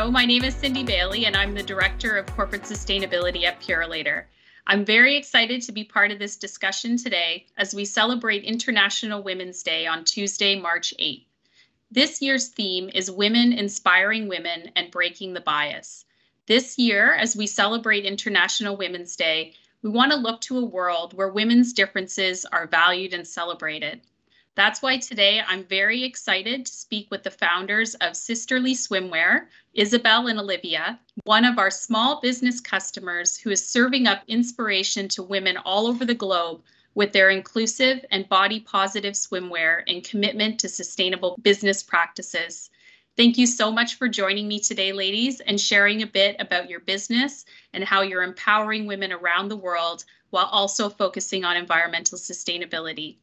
Hello, my name is Cindy Bailey, and I'm the Director of Corporate Sustainability at Purolator. I'm very excited to be part of this discussion today as we celebrate International Women's Day on Tuesday, March 8th. This year's theme is Women Inspiring Women and Breaking the Bias. This year, as we celebrate International Women's Day, we want to look to a world where women's differences are valued and celebrated. That's why today I'm very excited to speak with the founders of Sisterly Swimwear, Isabel and Olivia, one of our small business customers who is serving up inspiration to women all over the globe with their inclusive and body-positive swimwear and commitment to sustainable business practices. Thank you so much for joining me today, ladies, and sharing a bit about your business and how you're empowering women around the world while also focusing on environmental sustainability.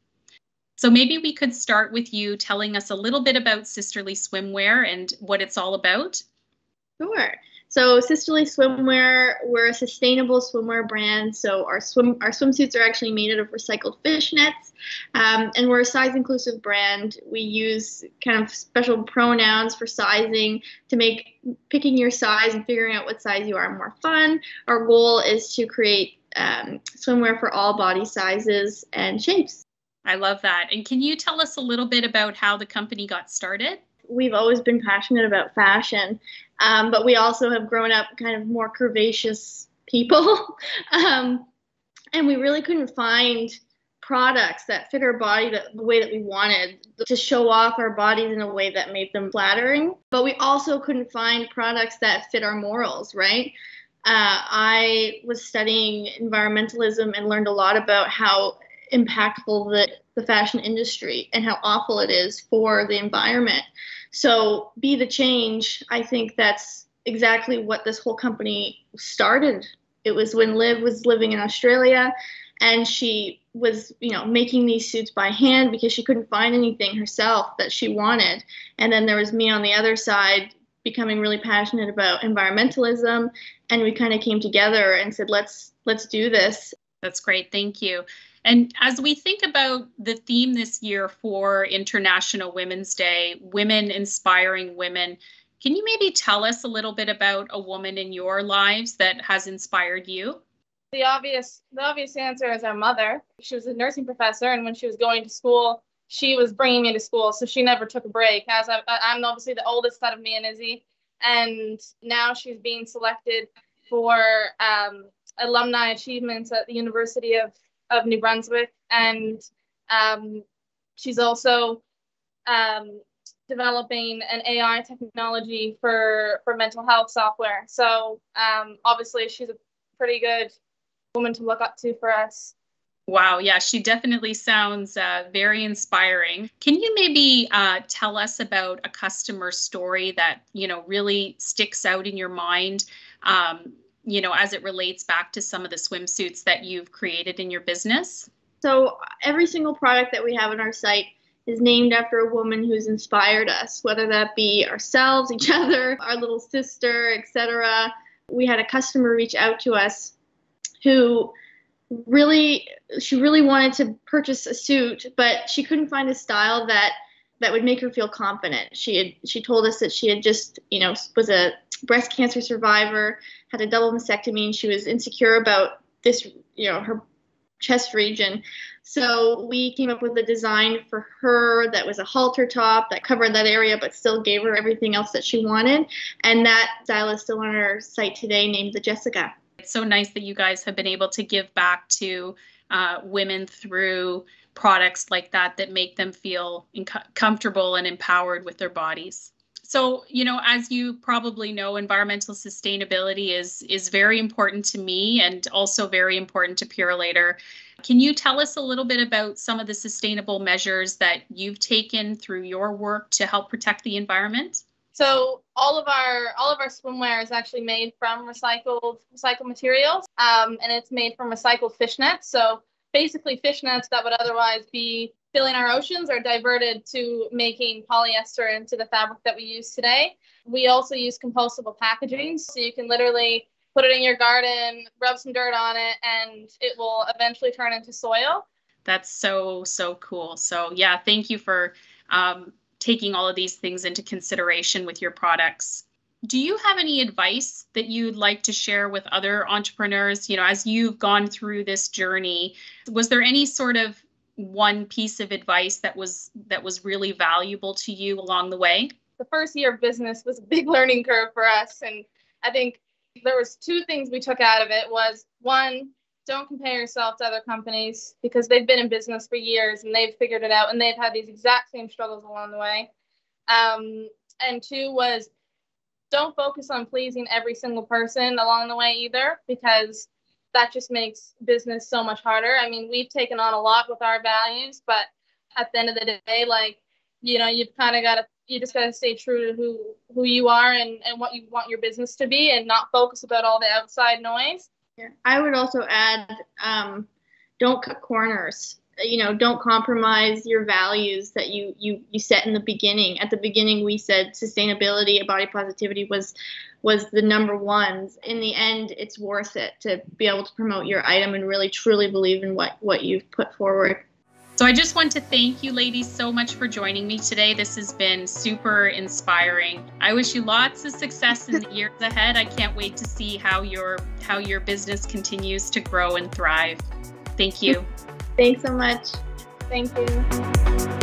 So maybe we could start with you telling us a little bit about Sisterly Swimwear and what it's all about. Sure. So Sisterly Swimwear, we're a sustainable swimwear brand. So our swimsuits are actually made out of recycled fish nets, and we're a size inclusive brand. We use kind of special pronouns for sizing to make picking your size and figuring out what size you are more fun. Our goal is to create swimwear for all body sizes and shapes. I love that. And can you tell us a little bit about how the company got started? We've always been passionate about fashion, but we also have grown up kind of more curvaceous people. And we really couldn't find products that fit our body the way that we wanted, to show off our bodies in a way that made them flattering. But we also couldn't find products that fit our morals, right? I was studying environmentalism and learned a lot about how impactful the fashion industry and how awful it is for the environment. So be the change. I think that's exactly what this whole company started. It was when Liv was living in Australia and she was, making these suits by hand because she couldn't find anything herself that she wanted. And then there was me on the other side becoming really passionate about environmentalism, and we kind of came together and said, let's do this. That's great. Thank you. And as we think about the theme this year for International Women's Day, Women Inspiring Women, can you maybe tell us a little bit about a woman in your lives that has inspired you? The obvious answer is our mother. She was a nursing professor, and when she was going to school, she was bringing me to school, so she never took a break. As I'm obviously the oldest out of me and Izzy, and now she's being selected for alumni achievements at the University of New Brunswick, and she's also developing an AI technology for mental health software. So obviously she's a pretty good woman to look up to for us. Wow, yeah, she definitely sounds very inspiring. Can you maybe tell us about a customer story that really sticks out in your mind? As it relates back to some of the swimsuits that you've created in your business? So every single product that we have on our site is named after a woman who's inspired us, whether that be ourselves, each other, our little sister, etc. We had a customer reach out to us who really wanted to purchase a suit, but she couldn't find a style that would make her feel confident. She told us that she had just, was a breast cancer survivor, had a double mastectomy, and she was insecure about this, her chest region. So we came up with a design for her that was a halter top that covered that area but still gave her everything else that she wanted. And that style is still on our site today, named the Jessica. It's so nice that you guys have been able to give back to women through products like that make them feel comfortable and empowered with their bodies. So, as you probably know, environmental sustainability is very important to me and also very important to Purolator. Can you tell us a little bit about some of the sustainable measures that you've taken through your work to help protect the environment? So all of our swimwear is actually made from recycled materials, and it's made from recycled fish nets. So basically fish nets that would otherwise be filling our oceans are diverted to making polyester into the fabric that we use today. We also use compostable packaging, so you can literally put it in your garden, rub some dirt on it, and it will eventually turn into soil. That's so cool. So yeah, thank you for taking all of these things into consideration with your products. Do you have any advice that you'd like to share with other entrepreneurs? You know, as you've gone through this journey, was there any sort of one piece of advice that was really valuable to you along the way? The first year of business was a big learning curve for us. And I think there was two things we took out of it. Was one, don't compare yourself to other companies because they've been in business for years and they've figured it out and they've had these exact same struggles along the way. And two was, don't focus on pleasing every single person along the way either, because that just makes business so much harder. I mean, we've taken on a lot with our values, but at the end of the day, like, you know, you just got to stay true to who you are and what you want your business to be, and not focus about all the outside noise. Yeah. I would also add, don't cut corners. You know, don't compromise your values that you set in the beginning. At the beginning, we said sustainability and body positivity was the number ones. In the end, it's worth it to be able to promote your item and really truly believe in what you've put forward. So I just want to thank you ladies so much for joining me today. This has been super inspiring. I wish you lots of success in the years ahead. I can't wait to see how your business continues to grow and thrive. Thank you. Thanks so much. Thank you.